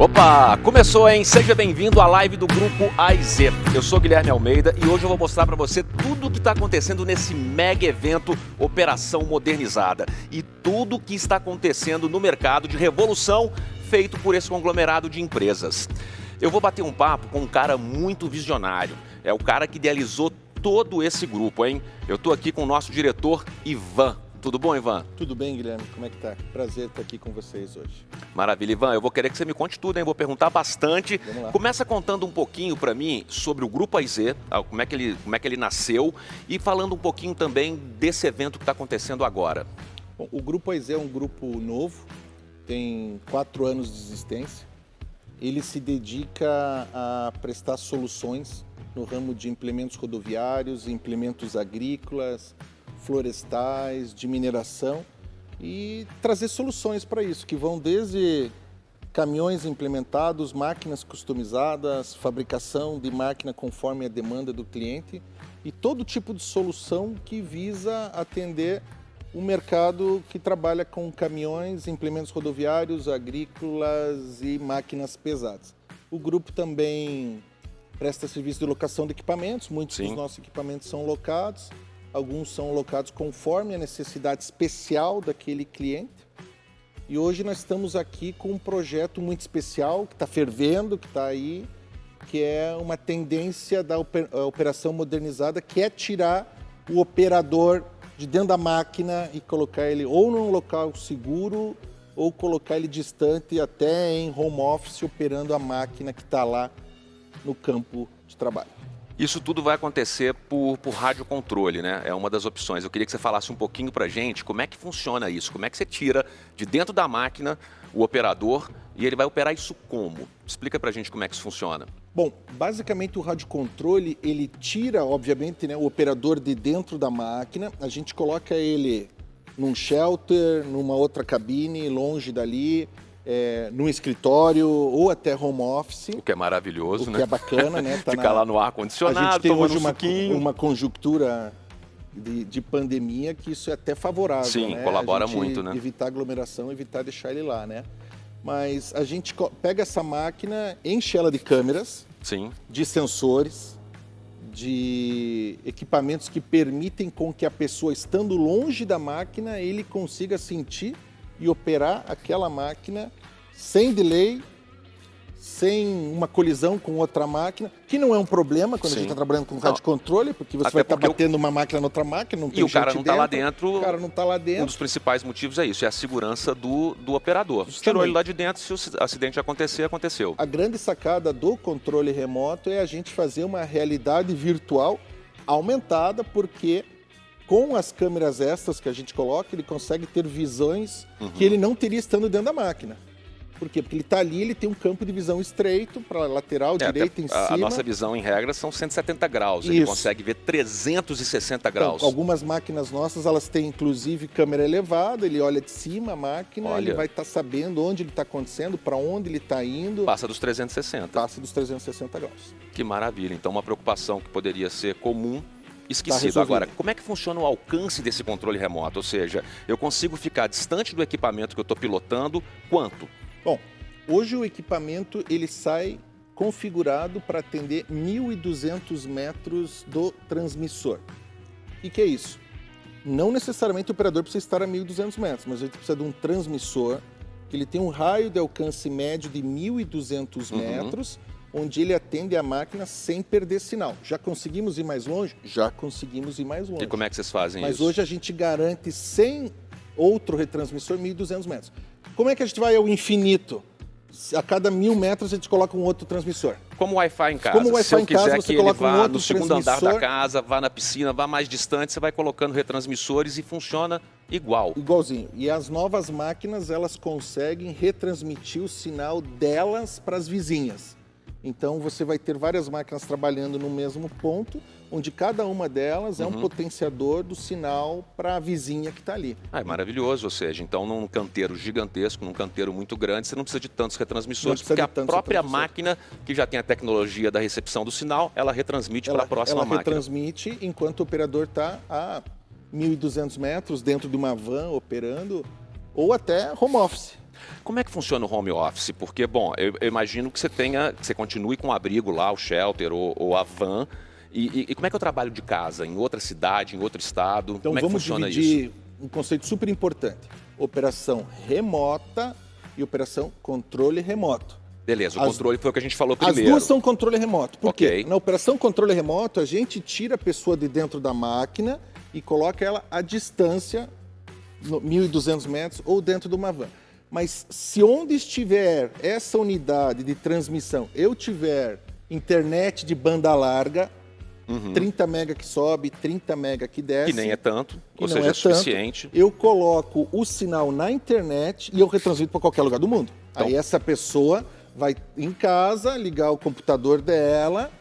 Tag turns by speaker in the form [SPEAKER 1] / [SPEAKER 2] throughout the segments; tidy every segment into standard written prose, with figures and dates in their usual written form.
[SPEAKER 1] Opa, começou, hein? Seja bem-vindo à live do Grupo AIZ. Eu sou Guilherme Almeida e hoje eu vou mostrar para você tudo o que está acontecendo nesse mega evento Operação Modernizada e tudo o que está acontecendo no mercado de revolução feito por esse conglomerado de empresas. Eu vou bater um papo com um cara muito visionário. É o cara que idealizou todo esse grupo, hein? Eu estou aqui com o nosso diretor, Ivan. Tudo bom, Ivan?
[SPEAKER 2] Tudo bem, Guilherme. Como é que tá? Prazer estar aqui com vocês hoje.
[SPEAKER 1] Maravilha, Ivan. Eu vou querer que você me conte tudo, hein? Vou perguntar bastante.
[SPEAKER 2] Vamos lá.
[SPEAKER 1] Começa contando um pouquinho para mim sobre o Grupo AIZ, como é que ele nasceu e falando um pouquinho também desse evento que está acontecendo agora.
[SPEAKER 2] Bom, o Grupo AIZ é um grupo novo, tem 4 anos de existência. Ele se dedica a prestar soluções no ramo de implementos rodoviários, implementos agrícolas, florestais, de mineração e trazer soluções para isso, que vão desde caminhões implementados, máquinas customizadas, fabricação de máquina conforme a demanda do cliente e todo tipo de solução que visa atender o mercado que trabalha com caminhões, implementos rodoviários, agrícolas e máquinas pesadas. O grupo também presta serviço de locação de equipamentos, muitos dos nossos equipamentos são locados. Alguns são locados conforme a necessidade especial daquele cliente. E hoje nós estamos aqui com um projeto muito especial, que está fervendo, que está aí, que é uma tendência da operação modernizada, que é tirar o operador de dentro da máquina e colocar ele ou num local seguro, ou colocar ele distante até em home office, operando a máquina que está lá no campo de trabalho.
[SPEAKER 1] Isso tudo vai acontecer por radiocontrole, né? É uma das opções. Eu queria que você falasse um pouquinho pra gente como é que funciona isso, como é que você tira de dentro da máquina o operador e ele vai operar isso como? Explica pra gente como é que isso funciona.
[SPEAKER 2] Bom, basicamente o radiocontrole, ele tira, obviamente, né, o operador de dentro da máquina, a gente coloca ele num shelter, numa outra cabine, longe dali, num escritório ou até home office.
[SPEAKER 1] O que é maravilhoso, né?
[SPEAKER 2] O que é bacana, né?
[SPEAKER 1] Ficar lá no ar-condicionado,
[SPEAKER 2] a gente tem hoje
[SPEAKER 1] um
[SPEAKER 2] uma conjuntura de pandemia que isso é até favorável.
[SPEAKER 1] Sim,
[SPEAKER 2] né?
[SPEAKER 1] colabora muito, né?
[SPEAKER 2] Evitar aglomeração, evitar deixar ele lá, né? Mas a gente pega essa máquina, enche ela de câmeras,
[SPEAKER 1] sim,
[SPEAKER 2] de sensores, de equipamentos que permitem com que a pessoa, estando longe da máquina, ele consiga sentir e operar aquela máquina sem delay, sem uma colisão com outra máquina, que não é um problema quando a gente está trabalhando com radiocontrole, porque você vai estar batendo uma máquina na outra máquina, não tem
[SPEAKER 1] gente
[SPEAKER 2] dentro.
[SPEAKER 1] E o cara não está lá dentro.
[SPEAKER 2] O cara não está lá dentro.
[SPEAKER 1] Um dos principais motivos é isso, é a segurança do operador. Tirou ele lá de dentro, se o acidente acontecer, aconteceu.
[SPEAKER 2] A grande sacada do controle remoto é a gente fazer uma realidade virtual aumentada, porque com as câmeras extras que a gente coloca, ele consegue ter visões que ele não teria estando dentro da máquina. Por quê? Porque ele está ali, ele tem um campo de visão estreito para lateral, direita, em cima.
[SPEAKER 1] A nossa visão em regra são 170 graus, ele consegue ver 360 graus.
[SPEAKER 2] Então, algumas máquinas nossas, elas têm inclusive câmera elevada, ele olha de cima a máquina, ele vai estar sabendo onde ele está acontecendo, para onde ele está indo.
[SPEAKER 1] Passa dos 360.
[SPEAKER 2] Passa dos 360 graus.
[SPEAKER 1] Que maravilha, então uma preocupação que poderia ser comum, esquecido. Agora, como é que funciona o alcance desse controle remoto? Ou seja, eu consigo ficar distante do equipamento que eu estou pilotando, quanto?
[SPEAKER 2] Bom, hoje o equipamento ele sai configurado para atender 1.200 metros do transmissor. O que é isso? Não necessariamente o operador precisa estar a 1.200 metros, mas a gente precisa de um transmissor que ele tem um raio de alcance médio de 1.200 metros, onde ele atende a máquina sem perder sinal. Já conseguimos ir mais longe? Já conseguimos ir mais longe.
[SPEAKER 1] E como é que vocês fazem
[SPEAKER 2] isso? Mas hoje a gente garante sem outro retransmissor 1.200 metros. Como é que a gente vai ao infinito? A cada 1.000 metros a gente coloca um outro transmissor.
[SPEAKER 1] Como o Wi-Fi em casa.
[SPEAKER 2] Como o Wi-Fi em casa, você coloca um outro
[SPEAKER 1] no segundo andar da casa, vá na piscina, vá mais distante, você vai colocando retransmissores e funciona igual.
[SPEAKER 2] Igualzinho. E as novas máquinas, elas conseguem retransmitir o sinal delas para as vizinhas. Então você vai ter várias máquinas trabalhando no mesmo ponto, onde cada uma delas é um potenciador do sinal para a vizinha que está ali.
[SPEAKER 1] É maravilhoso, ou seja, então num canteiro gigantesco, num canteiro muito grande, você não precisa de tantos retransmissores, porque a própria máquina, que já tem a tecnologia da recepção do sinal, ela retransmite para a próxima máquina.
[SPEAKER 2] Ela retransmite enquanto o operador está a 1.200 metros dentro de uma van operando, ou até home office.
[SPEAKER 1] Como é que funciona o home office? Porque, bom, eu imagino que você continue com o abrigo lá, o shelter ou a van. E como é que é o trabalho de casa? Em outra cidade, em outro estado?
[SPEAKER 2] Então
[SPEAKER 1] Como é que
[SPEAKER 2] vamos
[SPEAKER 1] funciona
[SPEAKER 2] dividir
[SPEAKER 1] isso?
[SPEAKER 2] um conceito super importante. Operação remota e operação controle remoto.
[SPEAKER 1] Beleza, o controle foi o que a gente falou
[SPEAKER 2] As
[SPEAKER 1] primeiro.
[SPEAKER 2] duas são controle remoto. Por quê?
[SPEAKER 1] Ok.
[SPEAKER 2] Na operação controle remoto, a gente tira a pessoa de dentro da máquina e coloca ela à distância, 1.200 metros, ou dentro de uma van. Mas se onde estiver essa unidade de transmissão, eu tiver internet de banda larga, 30 mega que sobe, 30 mega que desce.
[SPEAKER 1] Que nem é tanto, ou
[SPEAKER 2] não
[SPEAKER 1] seja, é
[SPEAKER 2] tanto,
[SPEAKER 1] suficiente.
[SPEAKER 2] eu coloco o sinal na internet e eu retransmito para qualquer lugar do mundo.
[SPEAKER 1] Então,
[SPEAKER 2] aí essa pessoa vai em casa, ligar o computador dela,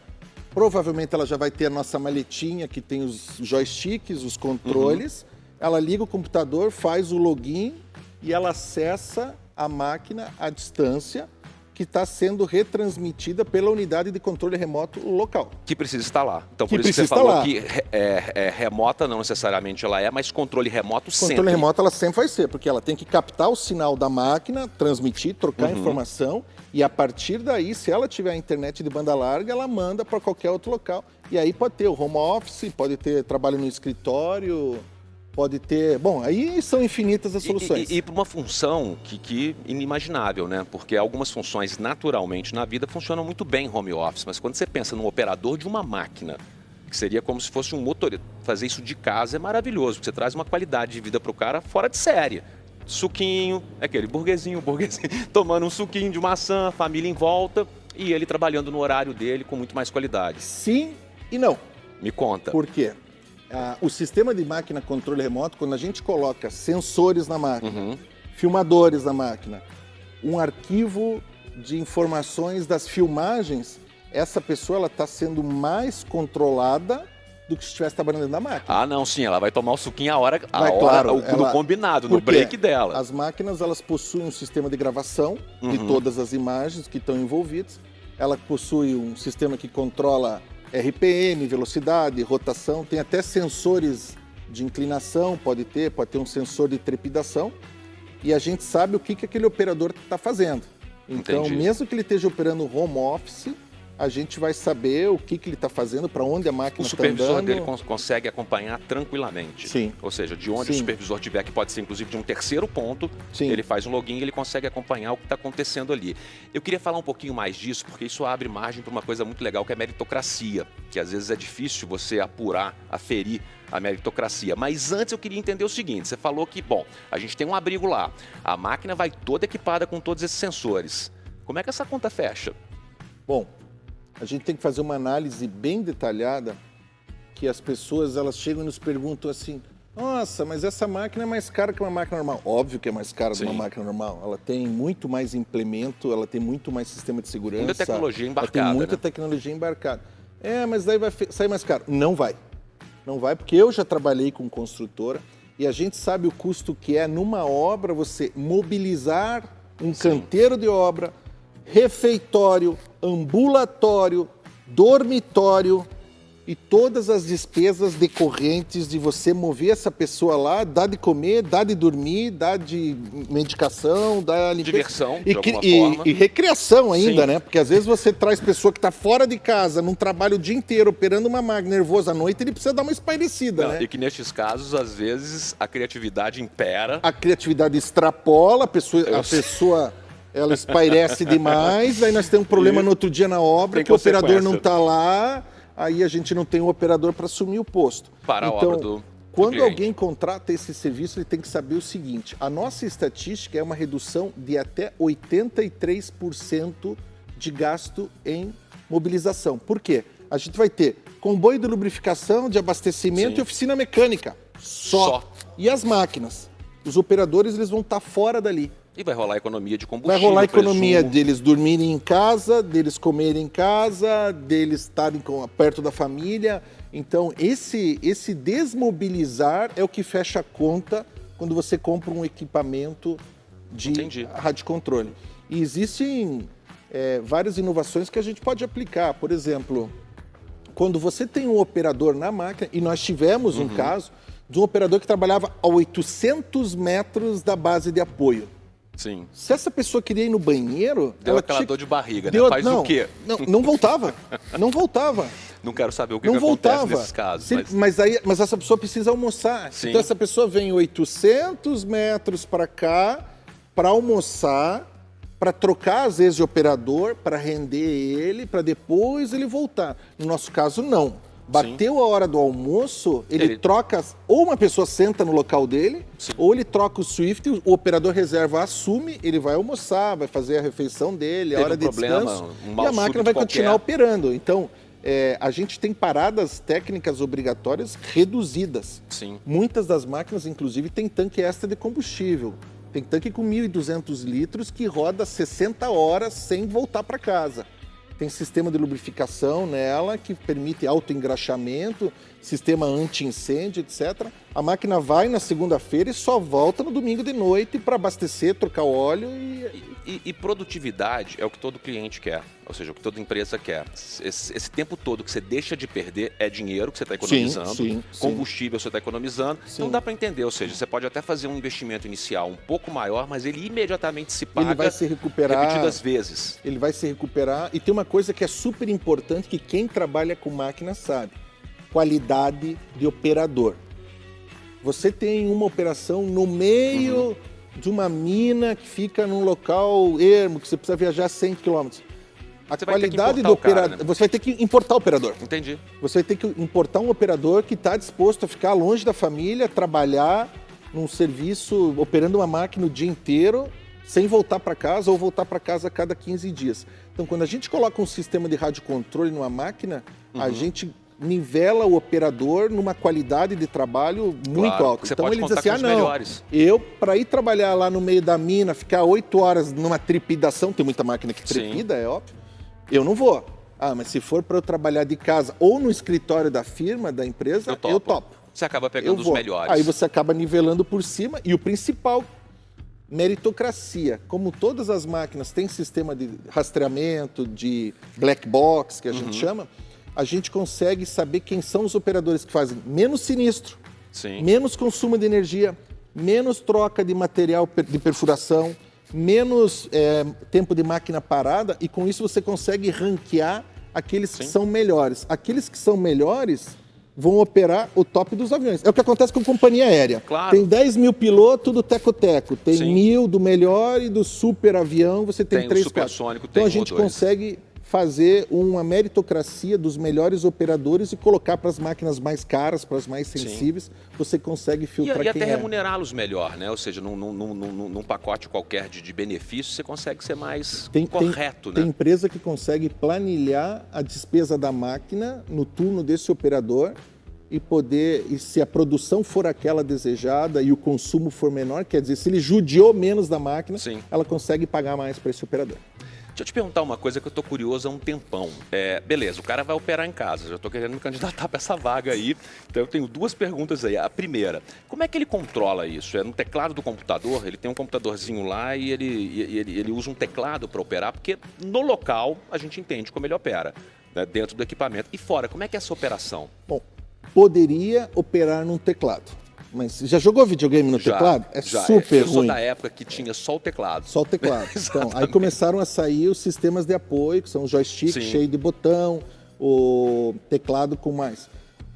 [SPEAKER 2] provavelmente ela já vai ter a nossa maletinha que tem os joysticks, os controles, ela liga o computador, faz o login e ela acessa a máquina à distância que está sendo retransmitida pela unidade de controle remoto local.
[SPEAKER 1] Que precisa estar lá. Então,
[SPEAKER 2] Que
[SPEAKER 1] por isso que você
[SPEAKER 2] precisa
[SPEAKER 1] falou
[SPEAKER 2] estar
[SPEAKER 1] que remota não necessariamente ela é, mas controle remoto sempre.
[SPEAKER 2] Controle remoto ela sempre vai ser, porque ela tem que captar o sinal da máquina, transmitir, trocar informação, e a partir daí, se ela tiver a internet de banda larga, ela manda para qualquer outro local. E aí pode ter o home office, pode ter trabalho no escritório, pode ter... Bom, aí são infinitas as soluções.
[SPEAKER 1] E para uma função que inimaginável, né? Porque algumas funções naturalmente na vida funcionam muito bem em home office, mas quando você pensa num operador de uma máquina, que seria como se fosse um motorista, fazer isso de casa é maravilhoso, porque você traz uma qualidade de vida para o cara fora de série. Suquinho, aquele burguesinho, tomando um suquinho de maçã, família em volta e ele trabalhando no horário dele com muito mais qualidade.
[SPEAKER 2] Sim e não.
[SPEAKER 1] Me conta.
[SPEAKER 2] Por quê? O sistema de máquina controle remoto, quando a gente coloca sensores na máquina, filmadores na máquina, um arquivo de informações das filmagens, essa pessoa está sendo mais controlada do que se estivesse trabalhando dentro da máquina.
[SPEAKER 1] Ah, não, sim, ela vai tomar o suquinho no combinado, no
[SPEAKER 2] Porque
[SPEAKER 1] break dela.
[SPEAKER 2] As máquinas, elas possuem um sistema de gravação de todas as imagens que estão envolvidas. Ela possui um sistema que controla RPM, velocidade, rotação, tem até sensores de inclinação, pode ter um sensor de trepidação, e a gente sabe o que aquele operador está fazendo. Então,
[SPEAKER 1] Entendi.
[SPEAKER 2] mesmo que ele esteja operando home office, a gente vai saber o que ele está fazendo, para onde a máquina está andando.
[SPEAKER 1] O supervisor dele consegue acompanhar tranquilamente.
[SPEAKER 2] Sim.
[SPEAKER 1] Ou seja, de onde o supervisor tiver, que pode ser inclusive de um terceiro ponto, ele faz um login e ele consegue acompanhar o que está acontecendo ali. Eu queria falar um pouquinho mais disso, porque isso abre margem para uma coisa muito legal, que é a meritocracia, que às vezes é difícil você apurar, aferir a meritocracia. Mas antes eu queria entender o seguinte, você falou que, bom, a gente tem um abrigo lá, a máquina vai toda equipada com todos esses sensores. Como é que essa conta fecha?
[SPEAKER 2] Bom, a gente tem que fazer uma análise bem detalhada, que as pessoas elas chegam e nos perguntam assim, nossa, mas essa máquina é mais cara que uma máquina normal. Óbvio que é mais cara que uma máquina normal. Ela tem muito mais implemento, ela tem muito mais sistema de segurança.
[SPEAKER 1] Muita tecnologia embarcada.
[SPEAKER 2] Ela tem muita tecnologia embarcada. Mas daí vai sair mais caro. Não vai. Não vai, porque eu já trabalhei com construtora e a gente sabe o custo que é numa obra você mobilizar um canteiro de obra, refeitório, ambulatório, dormitório e todas as despesas decorrentes de você mover essa pessoa lá, dar de comer, dar de dormir, dar de medicação, dar limpeza.
[SPEAKER 1] Diversão, de alguma forma.
[SPEAKER 2] E recreação ainda, né? Porque às vezes você traz pessoa que está fora de casa, num trabalho o dia inteiro, operando uma máquina nervosa à noite, ele precisa dar uma espairecida, né?
[SPEAKER 1] E que nestes casos, às vezes, a criatividade impera.
[SPEAKER 2] A criatividade extrapola, a pessoa ela espairece demais, aí nós temos um problema no outro dia na obra, que o operador não está lá, aí a gente não tem um operador para assumir o posto.
[SPEAKER 1] Para
[SPEAKER 2] então,
[SPEAKER 1] a obra do
[SPEAKER 2] quando
[SPEAKER 1] cliente.
[SPEAKER 2] alguém contrata esse serviço, ele tem que saber o seguinte, a nossa estatística é uma redução de até 83% de gasto em mobilização. Por quê? A gente vai ter comboio de lubrificação, de abastecimento e oficina mecânica. Só. E as máquinas? Os operadores eles vão estar fora dali.
[SPEAKER 1] E vai rolar economia de combustível.
[SPEAKER 2] Vai rolar economia
[SPEAKER 1] presumo.
[SPEAKER 2] deles dormirem em casa, deles comerem em casa, deles estarem perto da família. Então, esse desmobilizar é o que fecha a conta quando você compra um equipamento de rádio controle. E existem várias inovações que a gente pode aplicar. Por exemplo, quando você tem um operador na máquina, e nós tivemos um caso de um operador que trabalhava a 800 metros da base de apoio.
[SPEAKER 1] Sim.
[SPEAKER 2] Se essa pessoa queria ir no banheiro...
[SPEAKER 1] Deu aquela dor de barriga, né? Faz o quê?
[SPEAKER 2] Não voltava. Não voltava.
[SPEAKER 1] Não quero saber o que
[SPEAKER 2] Não voltava.
[SPEAKER 1] acontece nesses casos.
[SPEAKER 2] Mas essa pessoa precisa almoçar.
[SPEAKER 1] Sim.
[SPEAKER 2] Então essa pessoa vem 800 metros para cá para almoçar, para trocar às vezes de operador, para render ele, para depois ele voltar. No nosso caso, não. Bateu a hora do almoço, ele troca, ou uma pessoa senta no local dele, ou ele troca o Swift, o operador reserva assume, ele vai almoçar, vai fazer a refeição dele, a hora de descanso, e a máquina vai continuar operando. Então, a gente tem paradas técnicas obrigatórias reduzidas.
[SPEAKER 1] Sim.
[SPEAKER 2] Muitas das máquinas, inclusive, tem tanque extra de combustível. Tem tanque com 1.200 litros que roda 60 horas sem voltar para casa. Tem sistema de lubrificação nela que permite autoengraxamento, sistema anti-incêndio, etc. A máquina vai na segunda-feira e só volta no domingo de noite para abastecer, trocar o óleo
[SPEAKER 1] e produtividade é o que todo cliente quer, ou seja, o que toda empresa quer. Esse tempo todo que você deixa de perder é dinheiro que você está economizando, combustível você está economizando. Não dá para entender, ou seja, você pode até fazer um investimento inicial um pouco maior, mas ele imediatamente se paga.
[SPEAKER 2] Ele vai se recuperar
[SPEAKER 1] repetidas vezes.
[SPEAKER 2] Ele vai se recuperar. E tem uma coisa que é super importante que quem trabalha com máquina sabe: qualidade de operador. Você tem uma operação no meio de uma mina que fica num local ermo, que você precisa viajar 100 km. A qualidade do operador... Né? Você vai ter que importar o operador.
[SPEAKER 1] Entendi.
[SPEAKER 2] Você vai ter que importar um operador que está disposto a ficar longe da família, trabalhar num serviço, operando uma máquina o dia inteiro, sem voltar para casa ou voltar para casa a cada 15 dias. Então, quando a gente coloca um sistema de radiocontrole numa máquina, a gente nivela o operador numa qualidade de trabalho muito alta.
[SPEAKER 1] Você
[SPEAKER 2] então
[SPEAKER 1] pode
[SPEAKER 2] ele diz assim,
[SPEAKER 1] melhores.
[SPEAKER 2] Eu, para ir trabalhar lá no meio da mina, ficar 8 horas numa trepidação, tem muita máquina que trepida, é óbvio, eu não vou. Mas se for para eu trabalhar de casa ou no escritório da firma, da empresa, eu topo.
[SPEAKER 1] Você acaba pegando os melhores.
[SPEAKER 2] Aí você acaba nivelando por cima e o principal, meritocracia. Como todas as máquinas têm sistema de rastreamento, de black box, que a gente chama, a gente consegue saber quem são os operadores que fazem menos sinistro, menos consumo de energia, menos troca de material de perfuração, menos tempo de máquina parada, e com isso você consegue ranquear aqueles que são melhores. Aqueles que são melhores vão operar o top dos aviões. É o que acontece com companhia aérea.
[SPEAKER 1] Claro.
[SPEAKER 2] Tem 10 mil pilotos do teco-teco, tem 1.000 do melhor e do super avião, você tem 3, 4. Então a gente consegue fazer uma meritocracia dos melhores operadores e colocar para as máquinas mais caras, para as mais sensíveis, você consegue filtrar quem é.
[SPEAKER 1] E até remunerá-los melhor, né? Ou seja, num pacote qualquer de benefícios, você consegue ser mais correto, né?
[SPEAKER 2] Tem empresa que consegue planilhar a despesa da máquina no turno desse operador e se a produção for aquela desejada e o consumo for menor, quer dizer, se ele judiou menos da máquina, ela consegue pagar mais para esse operador.
[SPEAKER 1] Deixa eu te perguntar uma coisa que eu tô curioso há um tempão. Beleza, o cara vai operar em casa, já tô querendo me candidatar para essa vaga aí, então eu tenho 2 perguntas aí. A primeira, como é que ele controla isso? É no teclado do computador? Ele tem um computadorzinho lá e ele usa um teclado para operar? Porque no local a gente entende como ele opera, né, dentro do equipamento. E fora, como é que é essa operação?
[SPEAKER 2] Bom, poderia operar num teclado. Mas já jogou videogame no teclado? Super ruim.
[SPEAKER 1] Eu sou da época que tinha só o teclado.
[SPEAKER 2] Só o teclado. Então, aí começaram a sair os sistemas de apoio, que são o joystick cheio de botão, o teclado com mais.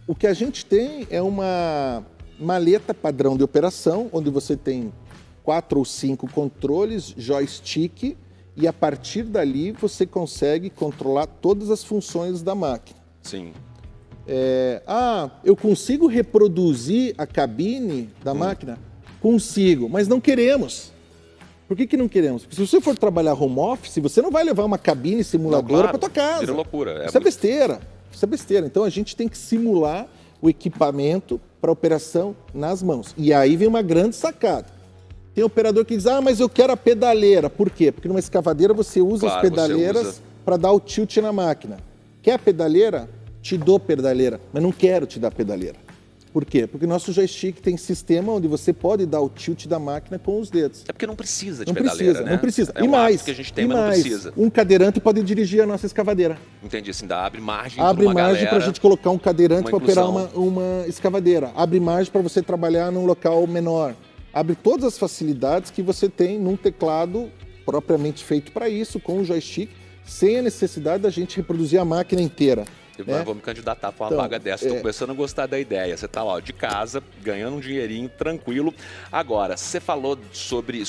[SPEAKER 2] O que a gente tem é uma maleta padrão de operação, onde você tem 4 ou 5 controles, joystick, e a partir dali você consegue controlar todas as funções da máquina.
[SPEAKER 1] Sim.
[SPEAKER 2] Eu consigo reproduzir a cabine da máquina? Consigo, mas não queremos. Por que não queremos? Porque se você for trabalhar home office, você não vai levar uma cabine simuladora para tua casa.
[SPEAKER 1] Vira loucura.
[SPEAKER 2] Isso é besteira. Isso é besteira. Então a gente tem que simular o equipamento para operação nas mãos. E aí vem uma grande sacada. Tem operador que diz, mas eu quero a pedaleira. Por quê? Porque numa escavadeira você usa as pedaleiras para dar o tilt na máquina. Quer a pedaleira? Te dou pedaleira, mas não quero te dar pedaleira. Por quê? Porque nosso joystick tem sistema onde você pode dar o tilt da máquina com os dedos.
[SPEAKER 1] É porque não precisa de pedaleira, né?
[SPEAKER 2] Não precisa.
[SPEAKER 1] É um hábito que a gente tem, mas não precisa.
[SPEAKER 2] Um cadeirante pode dirigir a nossa escavadeira.
[SPEAKER 1] Entendi, assim, abre margem
[SPEAKER 2] para a gente colocar um cadeirante para operar uma escavadeira. Abre margem para você trabalhar num local menor. abre todas as facilidades que você tem num teclado propriamente feito para isso, com o joystick, sem a necessidade da gente reproduzir a máquina inteira.
[SPEAKER 1] Eu vou me candidatar para uma vaga dessa. Estou começando a gostar da ideia. Você está lá de casa, ganhando um dinheirinho tranquilo. Agora, você falou sobre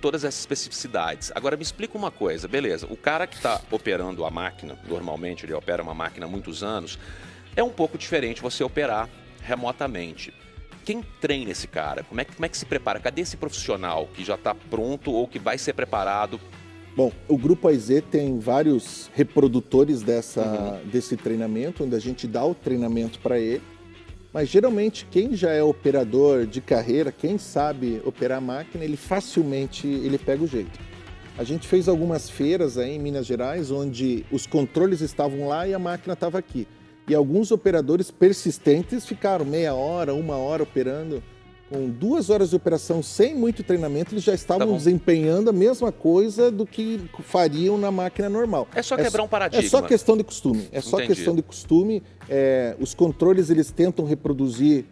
[SPEAKER 1] todas essas especificidades. Agora, me explica uma coisa. Beleza, o cara que está operando a máquina, normalmente ele opera uma máquina há muitos anos, é um pouco diferente você operar remotamente. Quem treina esse cara? Como é que se prepara? Cadê esse profissional que já está pronto ou que vai ser preparado?
[SPEAKER 2] Bom, o Grupo AIZ tem vários reprodutores desse treinamento, onde a gente dá o treinamento para ele, mas geralmente quem já é operador de carreira, quem sabe operar a máquina, ele facilmente pega o jeito. A gente fez algumas feiras aí em Minas Gerais, onde os controles estavam lá e a máquina estava aqui. E alguns operadores persistentes ficaram meia hora, 1 hora operando. Com 2 horas de operação sem muito treinamento, eles já estavam desempenhando a mesma coisa do que fariam na máquina normal.
[SPEAKER 1] É só quebrar um paradigma.
[SPEAKER 2] É só questão de costume.
[SPEAKER 1] Entendi.
[SPEAKER 2] Os controles, eles tentam reproduzir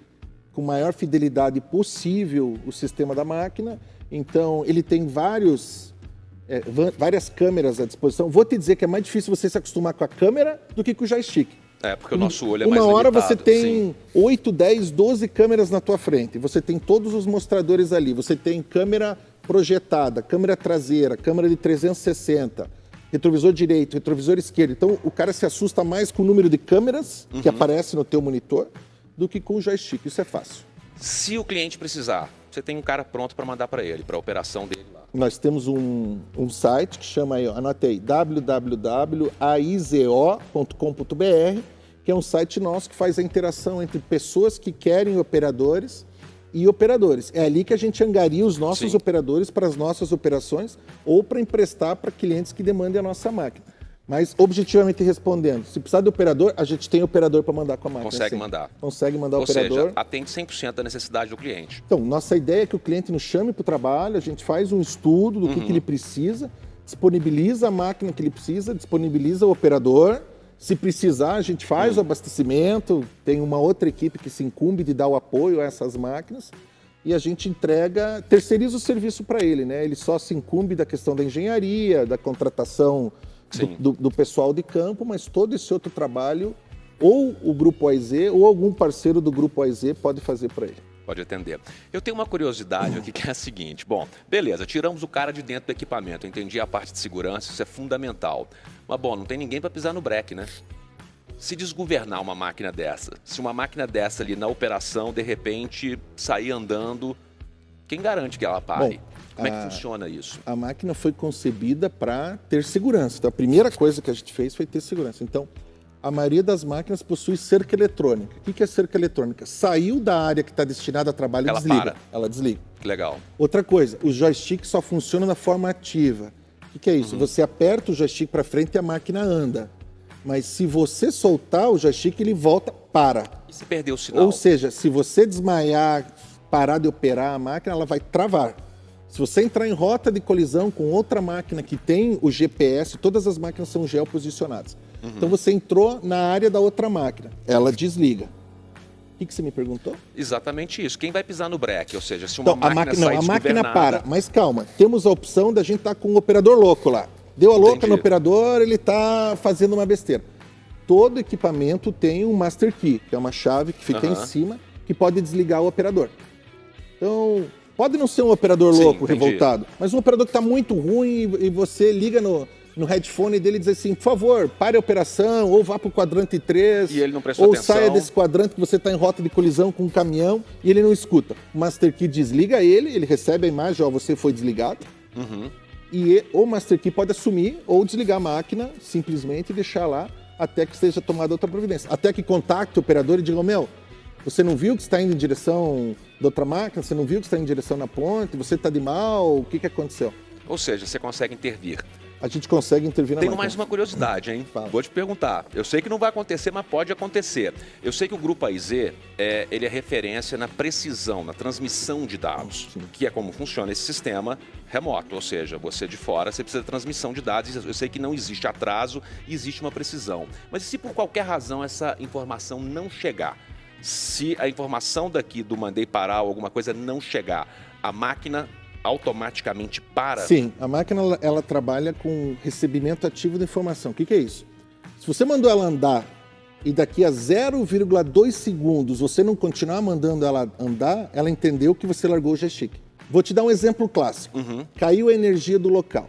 [SPEAKER 2] com maior fidelidade possível o sistema da máquina. Então, ele tem várias câmeras à disposição. Vou te dizer que é mais difícil você se acostumar com a câmera do que com o joystick.
[SPEAKER 1] Porque o nosso olho é mais limitado.
[SPEAKER 2] Uma hora você tem 8, 10, 12 câmeras na tua frente. Você tem todos os mostradores ali. Você tem câmera projetada, câmera traseira, câmera de 360, retrovisor direito, retrovisor esquerdo. Então, o cara se assusta mais com o número de câmeras que aparece no teu monitor do que com o joystick. Isso é fácil.
[SPEAKER 1] Se o cliente precisar, você tem um cara pronto para mandar para ele, para a operação dele lá.
[SPEAKER 2] Nós temos um site que chama aí, anota aí, www.aizo.com.br, que é um site nosso que faz a interação entre pessoas que querem operadores e operadores. É ali que a gente angaria os nossos operadores para as nossas operações ou para emprestar para clientes que demandem a nossa máquina. Mas, objetivamente respondendo, se precisar de operador, a gente tem operador para mandar com a máquina.
[SPEAKER 1] Consegue mandar.
[SPEAKER 2] Consegue mandar
[SPEAKER 1] Ou
[SPEAKER 2] operador.
[SPEAKER 1] Ou seja, atende 100% da necessidade do cliente.
[SPEAKER 2] Então, nossa ideia é que o cliente nos chame para o trabalho, a gente faz um estudo do que ele precisa, disponibiliza a máquina que ele precisa, disponibiliza o operador. Se precisar, a gente faz o abastecimento, tem uma outra equipe que se incumbe de dar o apoio a essas máquinas e a gente terceiriza o serviço para ele, né? Ele só se incumbe da questão da engenharia, da contratação do pessoal de campo, mas todo esse outro trabalho, ou o Grupo AIZ, ou algum parceiro do Grupo AIZ pode fazer para ele.
[SPEAKER 1] Pode atender. Eu tenho uma curiosidade aqui que é a seguinte. Bom, beleza, tiramos o cara de dentro do equipamento. Eu entendi a parte de segurança, isso é fundamental. Mas, bom, não tem ninguém para pisar no breque, né? Se desgovernar uma máquina dessa, se uma máquina dessa ali na operação, de repente, sair andando, quem garante que ela pare?
[SPEAKER 2] Bom,
[SPEAKER 1] como é que funciona isso?
[SPEAKER 2] A máquina foi concebida para ter segurança. Então, a primeira coisa que a gente fez foi ter segurança. Então, a maioria das máquinas possui cerca eletrônica. O que é cerca eletrônica? Saiu da área que está destinada a trabalho e desliga. Ela desliga.
[SPEAKER 1] Legal.
[SPEAKER 2] Outra coisa, o joystick só funciona na forma ativa. O que é isso? Você aperta o joystick para frente e a máquina anda. Mas se você soltar o joystick, ele volta, para.
[SPEAKER 1] E se perder o sinal?
[SPEAKER 2] Ou seja, se você desmaiar, parar de operar a máquina, ela vai travar. Se você entrar em rota de colisão com outra máquina que tem o GPS, todas as máquinas são geoposicionadas. Então você entrou na área da outra máquina, ela desliga. O que você me perguntou?
[SPEAKER 1] Exatamente isso. Quem vai pisar no breque? Ou seja, se uma
[SPEAKER 2] então,
[SPEAKER 1] máquina sair
[SPEAKER 2] a máquina para, mas calma, temos a opção da gente estar com um operador louco lá. Deu a louca no operador, ele está fazendo uma besteira. Todo equipamento tem um master key, que é uma chave que fica em cima, que pode desligar o operador. Então, pode não ser um operador louco, revoltado, mas um operador que está muito ruim e você liga no headphone dele e diz assim, por favor, pare a operação, ou vá para o quadrante 3,
[SPEAKER 1] e ele não prestou
[SPEAKER 2] ou
[SPEAKER 1] atenção.
[SPEAKER 2] Saia desse quadrante que você está em rota de colisão com um caminhão e ele não escuta. O master key desliga ele recebe a imagem, ó, você foi desligado. E o master key pode assumir ou desligar a máquina, simplesmente deixar lá até que seja tomada outra providência. Até que contacte o operador e diga, meu, você não viu que está indo em direção da outra máquina? Você não viu que está indo em direção na ponte? Você está de mal? O que aconteceu?
[SPEAKER 1] Ou seja, você consegue intervir.
[SPEAKER 2] A gente consegue intervir na máquina.
[SPEAKER 1] Tenho mais uma curiosidade, hein? Vou te perguntar. Eu sei que não vai acontecer, mas pode acontecer. Eu sei que o Grupo AIZ, ele é referência na precisão, na transmissão de dados, que é como funciona esse sistema remoto. Ou seja, você de fora, você precisa de transmissão de dados. Eu sei que não existe atraso, existe uma precisão. Mas e se por qualquer razão essa informação não chegar? se a informação daqui do mandei parar ou alguma coisa não chegar, a máquina automaticamente para?
[SPEAKER 2] Sim, a máquina ela trabalha com recebimento ativo de informação. O que é isso? Se você mandou ela andar e daqui a 0,2 segundos você não continuar mandando ela andar, ela entendeu que você largou o joystick. Vou te dar um exemplo clássico. Caiu a energia do local.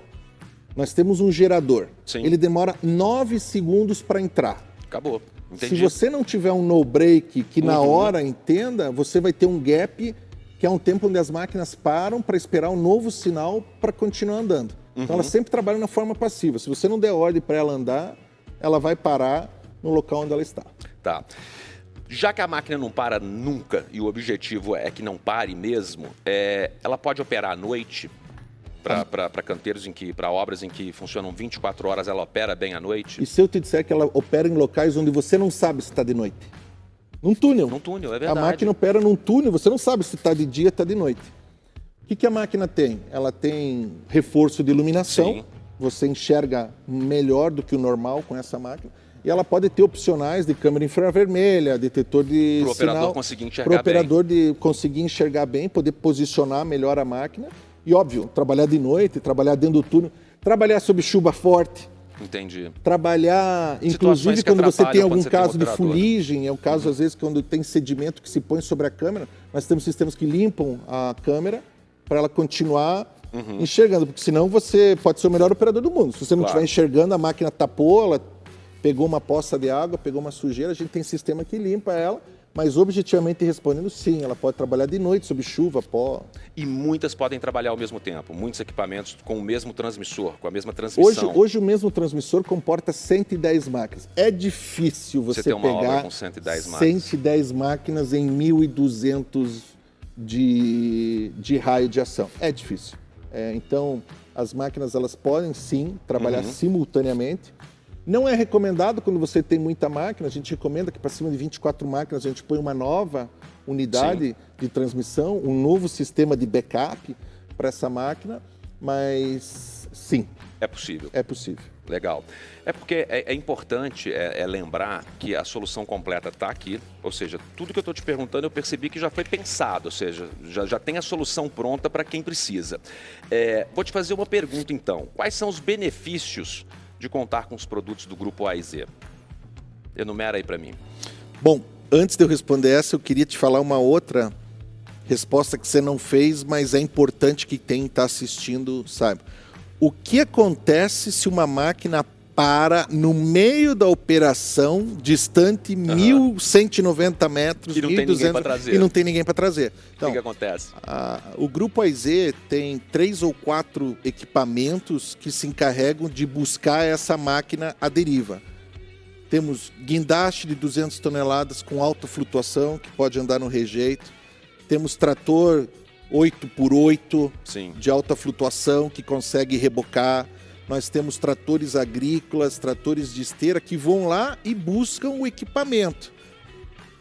[SPEAKER 2] Nós temos um gerador.
[SPEAKER 1] Sim.
[SPEAKER 2] Ele demora 9 segundos para entrar.
[SPEAKER 1] Acabou. Entendi.
[SPEAKER 2] Se você não tiver um no break que na hora entenda, você vai ter um gap, que é um tempo onde as máquinas param para esperar um novo sinal para continuar andando. Então ela sempre trabalha na forma passiva. Se você não der ordem para ela andar, ela vai parar no local onde ela está. Tá.
[SPEAKER 1] Já que a máquina não para nunca e o objetivo é que não pare mesmo, ela pode operar à noite? Para canteiros para obras em que funcionam 24 horas, ela opera bem à noite?
[SPEAKER 2] E se eu te disser que ela opera em locais onde você não sabe se está de noite? Num túnel.
[SPEAKER 1] Num túnel, é verdade.
[SPEAKER 2] A máquina opera num túnel, você não sabe se está de dia ou está de noite. O que a máquina tem? Ela tem reforço de iluminação. Sim. Você enxerga melhor do que o normal com essa máquina. E ela pode ter opcionais de câmera infravermelha, detetor de sinal. Para o operador conseguir enxergar bem. Para o operador conseguir enxergar bem, poder posicionar melhor a máquina. E óbvio, trabalhar de noite, trabalhar dentro do túnel, trabalhar sob chuva forte.
[SPEAKER 1] Entendi.
[SPEAKER 2] Trabalhar, inclusive quando você tem algum caso de fuligem, é o caso às vezes quando tem sedimento que se põe sobre a câmera, nós temos sistemas que limpam a câmera para ela continuar enxergando, porque senão você pode ser o melhor operador do mundo. Se você não estiver enxergando, a máquina tapou, ela pegou uma poça de água, pegou uma sujeira, a gente tem sistema que limpa ela. Mas objetivamente respondendo, sim, ela pode trabalhar de noite, sob chuva, pó.
[SPEAKER 1] E muitas podem trabalhar ao mesmo tempo, muitos equipamentos com o mesmo transmissor, com a mesma transmissão.
[SPEAKER 2] Hoje o mesmo transmissor comporta 110 máquinas. É difícil você
[SPEAKER 1] ter uma
[SPEAKER 2] pegar
[SPEAKER 1] obra com 110 máquinas.
[SPEAKER 2] 110 máquinas em 1.200 de raio de ação. É difícil. Então, as máquinas elas podem sim trabalhar simultaneamente. Não é recomendado quando você tem muita máquina, a gente recomenda que para cima de 24 máquinas a gente põe uma nova unidade de transmissão, um novo sistema de backup para essa máquina, mas sim.
[SPEAKER 1] É possível.
[SPEAKER 2] É possível.
[SPEAKER 1] Legal. É porque é importante lembrar que a solução completa está aqui, ou seja, tudo que eu estou te perguntando eu percebi que já foi pensado, ou seja, já tem a solução pronta para quem precisa. Vou te fazer uma pergunta então, quais são os benefícios de contar com os produtos do Grupo AIZ? Enumera aí para mim.
[SPEAKER 2] Bom, antes de eu responder essa, eu queria te falar uma outra resposta que você não fez, mas é importante que quem está assistindo saiba. O que acontece se uma máquina para no meio da operação, distante 1.190 metros,
[SPEAKER 1] e não tem ninguém para trazer?
[SPEAKER 2] E não tem ninguém para trazer. Então,
[SPEAKER 1] o que acontece?
[SPEAKER 2] O Grupo AIZ tem 3 ou 4 equipamentos que se encarregam de buscar essa máquina à deriva. Temos guindaste de 200 toneladas com alta flutuação, que pode andar no rejeito. Temos trator 8x8 de alta flutuação, que consegue rebocar. Nós temos tratores agrícolas, tratores de esteira que vão lá e buscam o equipamento.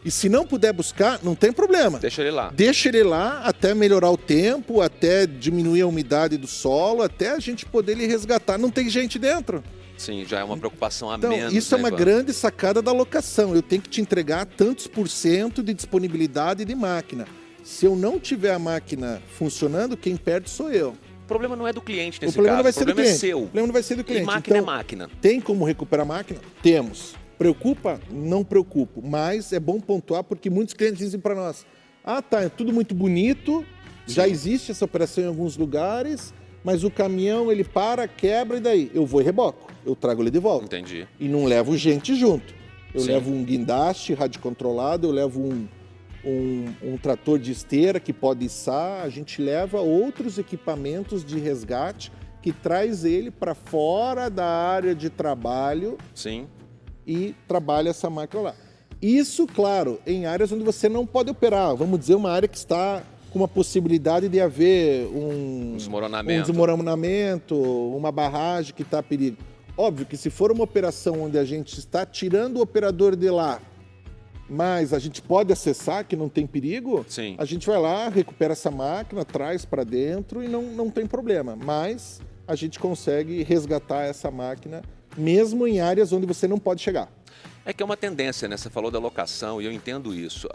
[SPEAKER 2] E se não puder buscar, não tem problema.
[SPEAKER 1] Deixa ele lá.
[SPEAKER 2] Deixa ele lá até melhorar o tempo, até diminuir a umidade do solo, até a gente poder ele resgatar. Não tem gente dentro.
[SPEAKER 1] Sim, já é uma preocupação a
[SPEAKER 2] então,
[SPEAKER 1] menos.
[SPEAKER 2] Isso é uma grande sacada da locação. Eu tenho que te entregar tantos % de disponibilidade de máquina. Se eu não tiver a máquina funcionando, quem perde sou eu.
[SPEAKER 1] O problema não é do cliente nesse
[SPEAKER 2] caso,
[SPEAKER 1] o problema é seu.
[SPEAKER 2] O problema não vai ser do cliente.
[SPEAKER 1] E máquina
[SPEAKER 2] então,
[SPEAKER 1] é máquina.
[SPEAKER 2] Tem como recuperar a máquina? Temos. Preocupa? Não preocupo. Mas é bom pontuar porque muitos clientes dizem para nós, tá, é tudo muito bonito, já existe essa operação em alguns lugares, mas o caminhão ele para, quebra e daí? Eu vou e reboco, eu trago ele de volta.
[SPEAKER 1] Entendi.
[SPEAKER 2] E não levo gente junto. Eu levo um guindaste rádio controlado, eu levo um trator de esteira que pode içar, a gente leva outros equipamentos de resgate que traz ele para fora da área de trabalho e trabalha essa máquina lá. Isso, claro, em áreas onde você não pode operar. Vamos dizer, uma área que está com uma possibilidade de haver um desmoronamento, uma barragem que está a perigo. Óbvio que se for uma operação onde a gente está tirando o operador de lá, mas a gente pode acessar, que não tem perigo, a gente vai lá, recupera essa máquina, traz para dentro e não tem problema. Mas a gente consegue resgatar essa máquina mesmo em áreas onde você não pode chegar.
[SPEAKER 1] É que é uma tendência, né? Você falou da locação e eu entendo isso.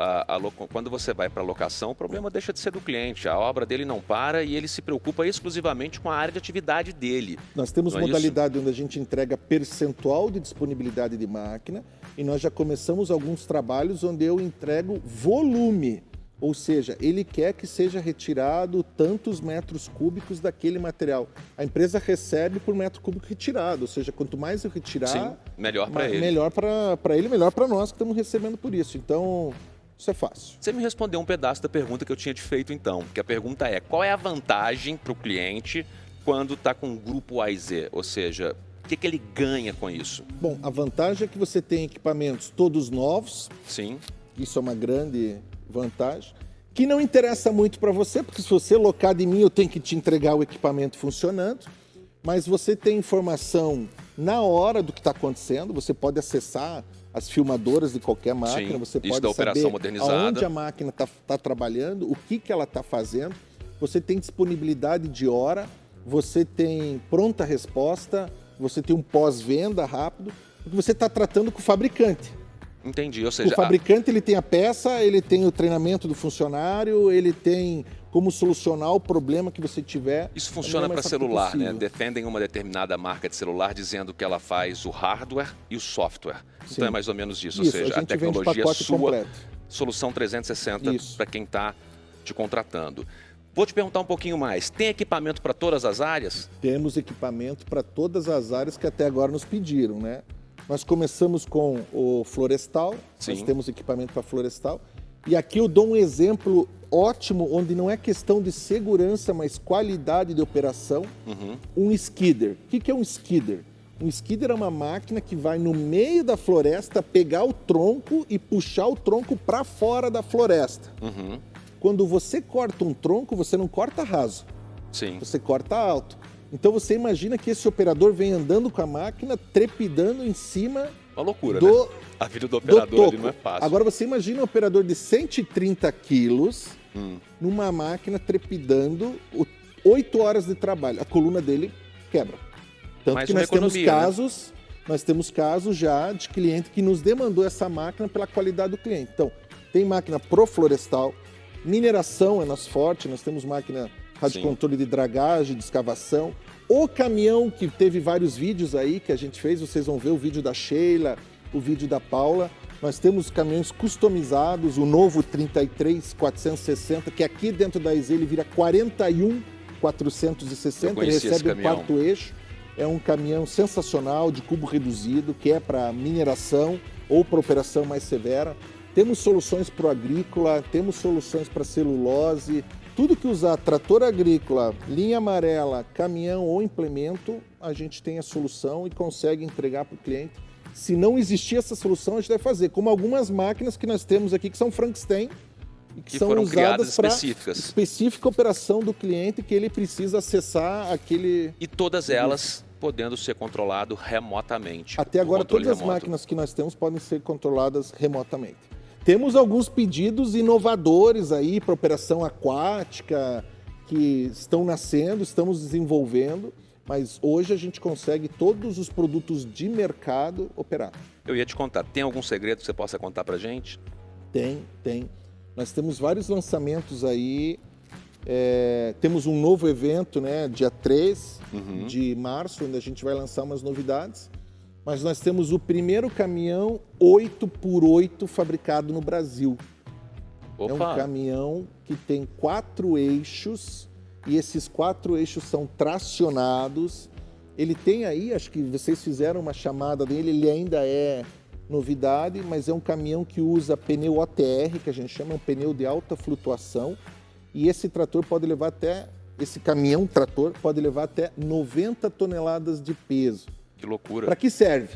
[SPEAKER 1] Quando você vai para a locação, o problema deixa de ser do cliente. A obra dele não para e ele se preocupa exclusivamente com a área de atividade dele.
[SPEAKER 2] Nós temos
[SPEAKER 1] Não é
[SPEAKER 2] modalidade onde a gente entrega percentual de disponibilidade de máquina e nós já começamos alguns trabalhos onde eu entrego volume. Ou seja, ele quer que seja retirado tantos metros cúbicos daquele material. A empresa recebe por metro cúbico retirado, ou seja, quanto mais eu retirar,
[SPEAKER 1] sim, melhor para ele.
[SPEAKER 2] Melhor para ele, melhor para nós que estamos recebendo por isso. Então, isso é fácil.
[SPEAKER 1] Você me respondeu um pedaço da pergunta que eu tinha te feito então, porque a pergunta é, qual é a vantagem para o cliente quando está com o grupo A e Z? Ou seja, o que ele ganha com isso?
[SPEAKER 2] Bom, a vantagem é que você tem equipamentos todos novos.
[SPEAKER 1] Sim.
[SPEAKER 2] Isso é uma grande vantagem, que não interessa muito para você, porque se você locar de mim, eu tenho que te entregar o equipamento funcionando, mas você tem informação na hora do que está acontecendo, você pode acessar as filmadoras de qualquer máquina,
[SPEAKER 1] sim,
[SPEAKER 2] você
[SPEAKER 1] isso
[SPEAKER 2] pode
[SPEAKER 1] da operação
[SPEAKER 2] saber
[SPEAKER 1] modernizada,
[SPEAKER 2] aonde a máquina está trabalhando, o que ela está fazendo, você tem disponibilidade de hora, você tem pronta resposta, você tem um pós-venda rápido, porque você está tratando com o fabricante.
[SPEAKER 1] Entendi, ou seja...
[SPEAKER 2] O fabricante ele tem a peça, ele tem o treinamento do funcionário, ele tem como solucionar o problema que você tiver.
[SPEAKER 1] Isso funciona para celular, né? Defendem uma determinada marca de celular dizendo que ela faz o hardware e o software. Sim. Então é mais ou menos isso, ou seja, a tecnologia sua, completo. Solução 360 para quem está te contratando. Vou te perguntar um pouquinho mais, tem equipamento para todas as áreas?
[SPEAKER 2] Temos equipamento para todas as áreas que até agora nos pediram, né? Nós começamos com o florestal, sim. Nós temos equipamento para florestal. E aqui eu dou um exemplo ótimo, onde não é questão de segurança, mas qualidade de operação. Um skidder. O que é um skidder? Um skidder é uma máquina que vai no meio da floresta pegar o tronco e puxar o tronco para fora da floresta. Quando você corta um tronco, você não corta raso.
[SPEAKER 1] Sim.
[SPEAKER 2] Você corta alto. Então você imagina que esse operador vem andando com a máquina, trepidando em cima...
[SPEAKER 1] Uma loucura, né? A vida do operador ali não é fácil.
[SPEAKER 2] Agora você imagina um operador de 130 quilos numa máquina trepidando 8 horas de trabalho. A coluna dele quebra. Tanto
[SPEAKER 1] mais
[SPEAKER 2] que nós temos casos já de cliente que nos demandou essa máquina pela qualidade do cliente. Então, tem máquina pro florestal, mineração é nosso forte, nós temos máquina... rádio controle de dragagem, de escavação. O caminhão, que teve vários vídeos aí que a gente fez, vocês vão ver o vídeo da Sheila, o vídeo da Paula. Nós temos caminhões customizados, o novo 33-460, que aqui dentro da AZ ele vira 41-460, ele recebe um quarto eixo. É um caminhão sensacional, de cubo reduzido, que é para mineração ou para operação mais severa. Temos soluções para o agrícola, temos soluções para celulose. Tudo que usar trator agrícola, linha amarela, caminhão ou implemento, a gente tem a solução e consegue entregar para o cliente. Se não existir essa solução, a gente vai fazer. Como algumas máquinas que nós temos aqui, que são Frankenstein, e que são usadas para específica operação do cliente que ele precisa acessar aquele...
[SPEAKER 1] E todas elas podendo ser controlado remotamente.
[SPEAKER 2] Até agora, todas as máquinas que nós temos podem ser controladas remotamente. Temos alguns pedidos inovadores aí para operação aquática que estão nascendo, estamos desenvolvendo, mas hoje a gente consegue todos os produtos de mercado operar.
[SPEAKER 1] Eu ia te contar, tem algum segredo que você possa contar para a gente?
[SPEAKER 2] Tem. Nós temos vários lançamentos aí, temos um novo evento, né, dia 3 de março, onde a gente vai lançar umas novidades. Mas nós temos o primeiro caminhão 8x8 fabricado no Brasil.
[SPEAKER 1] Opa.
[SPEAKER 2] É um caminhão que tem 4 eixos e esses 4 eixos são tracionados. Ele tem aí, acho que vocês fizeram uma chamada dele, ele ainda é novidade, mas é um caminhão que usa pneu OTR, que a gente chama um pneu de alta flutuação. E esse trator pode levar até, esse caminhão trator pode levar até 90 toneladas de peso.
[SPEAKER 1] Que loucura.
[SPEAKER 2] Para que serve?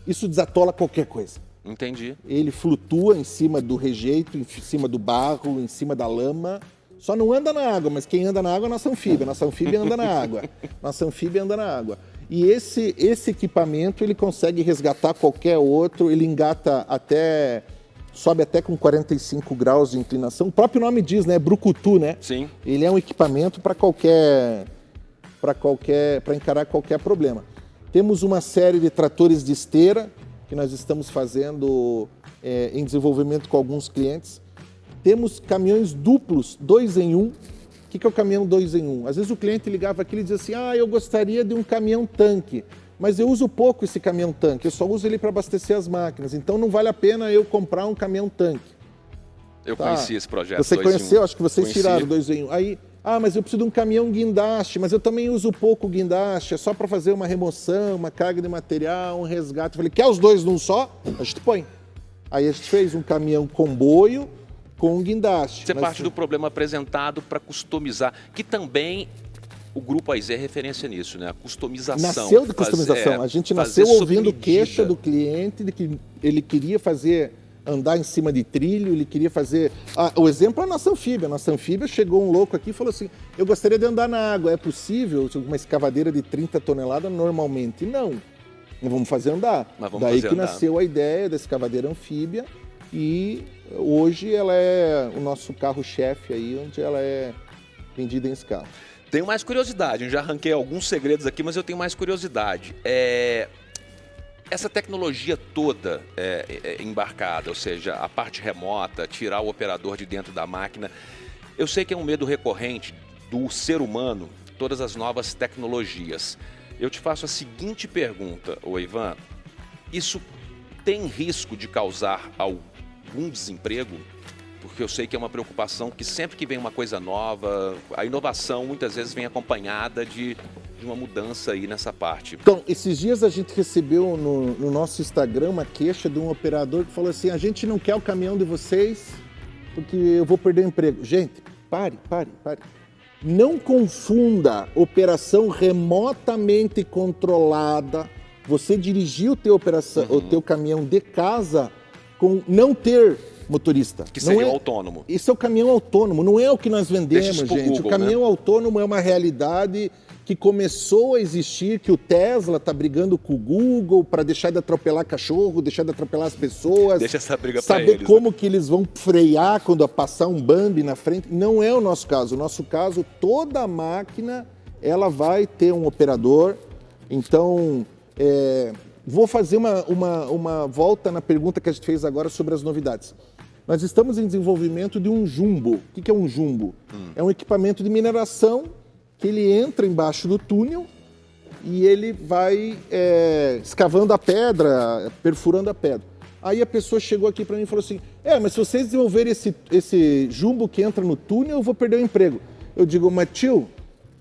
[SPEAKER 2] Isso desatola qualquer coisa.
[SPEAKER 1] Entendi.
[SPEAKER 2] Ele flutua em cima do rejeito, em cima do barro, em cima da lama. Só não anda na água, mas quem anda na água é a nossa anfíbia. Nossa anfíbia anda na água. Nossa anfíbia anda na água. E esse equipamento, ele consegue resgatar qualquer outro, ele engata até... sobe até com 45 graus de inclinação. O próprio nome diz, né? Brucutu, né?
[SPEAKER 1] Sim.
[SPEAKER 2] Ele é um equipamento para encarar qualquer problema. Temos uma série de tratores de esteira, que nós estamos fazendo em desenvolvimento com alguns clientes. Temos caminhões duplos, 2 em 1. O que é o caminhão 2 em 1? Às vezes o cliente ligava aqui e dizia assim, eu gostaria de um caminhão tanque, mas eu uso pouco esse caminhão tanque, eu só uso ele para abastecer as máquinas, então não vale a pena eu comprar um caminhão tanque.
[SPEAKER 1] Eu conheci esse projeto.
[SPEAKER 2] Você conheceu? Acho que vocês
[SPEAKER 1] Conheci.
[SPEAKER 2] tiraram 2 em 1. Aí, mas eu preciso de um caminhão guindaste, mas eu também uso pouco guindaste, é só para fazer uma remoção, uma carga de material, um resgate. Eu falei, quer os dois num só? A gente põe. Aí a gente fez um caminhão comboio com um guindaste.
[SPEAKER 1] Você parte do problema apresentado para customizar, que também o Grupo AIZ é referência nisso, né? A customização.
[SPEAKER 2] Nasceu de customização. A gente nasceu ouvindo queixa do cliente de que ele queria andar em cima de trilho, ele queria fazer... o exemplo é a nossa anfíbia. A nossa anfíbia chegou um louco aqui e falou assim, eu gostaria de andar na água, é possível? Uma escavadeira de 30 toneladas normalmente? Não. Não vamos fazer andar. Daí que nasceu a ideia da escavadeira anfíbia e hoje ela é o nosso carro-chefe aí, onde ela é vendida em escala.
[SPEAKER 1] Tenho mais curiosidade, eu já arranquei alguns segredos aqui, mas eu tenho mais curiosidade. Essa tecnologia toda embarcada, ou seja, a parte remota, tirar o operador de dentro da máquina, eu sei que é um medo recorrente do ser humano, todas as novas tecnologias. Eu te faço a seguinte pergunta, Ivan, isso tem risco de causar algum desemprego? Porque eu sei que é uma preocupação que sempre que vem uma coisa nova, a inovação muitas vezes vem acompanhada de uma mudança aí nessa parte.
[SPEAKER 2] Então, esses dias a gente recebeu no nosso Instagram uma queixa de um operador que falou assim, a gente não quer o caminhão de vocês porque eu vou perder o emprego. Gente, pare. Não confunda operação remotamente controlada, você dirigir o teu caminhão de casa com não ter motorista.
[SPEAKER 1] Que seria autônomo.
[SPEAKER 2] Isso é o caminhão autônomo, não é o que nós vendemos, gente.
[SPEAKER 1] Google,
[SPEAKER 2] o caminhão autônomo é uma realidade que começou a existir, que o Tesla está brigando com o Google para deixar de atropelar cachorro, deixar de atropelar as pessoas.
[SPEAKER 1] Deixa essa briga para eles.
[SPEAKER 2] Saber como que eles vão frear quando passar um Bambi na frente. Não é o nosso caso. O nosso caso, toda a máquina, ela vai ter um operador. Então, vou fazer uma volta na pergunta que a gente fez agora sobre as novidades. Nós estamos em desenvolvimento de um jumbo. O que é um jumbo? É um equipamento de mineração que ele entra embaixo do túnel e ele vai escavando a pedra, perfurando a pedra. Aí a pessoa chegou aqui para mim e falou assim, mas se vocês desenvolverem esse jumbo que entra no túnel, eu vou perder o emprego. Eu digo, mas tio,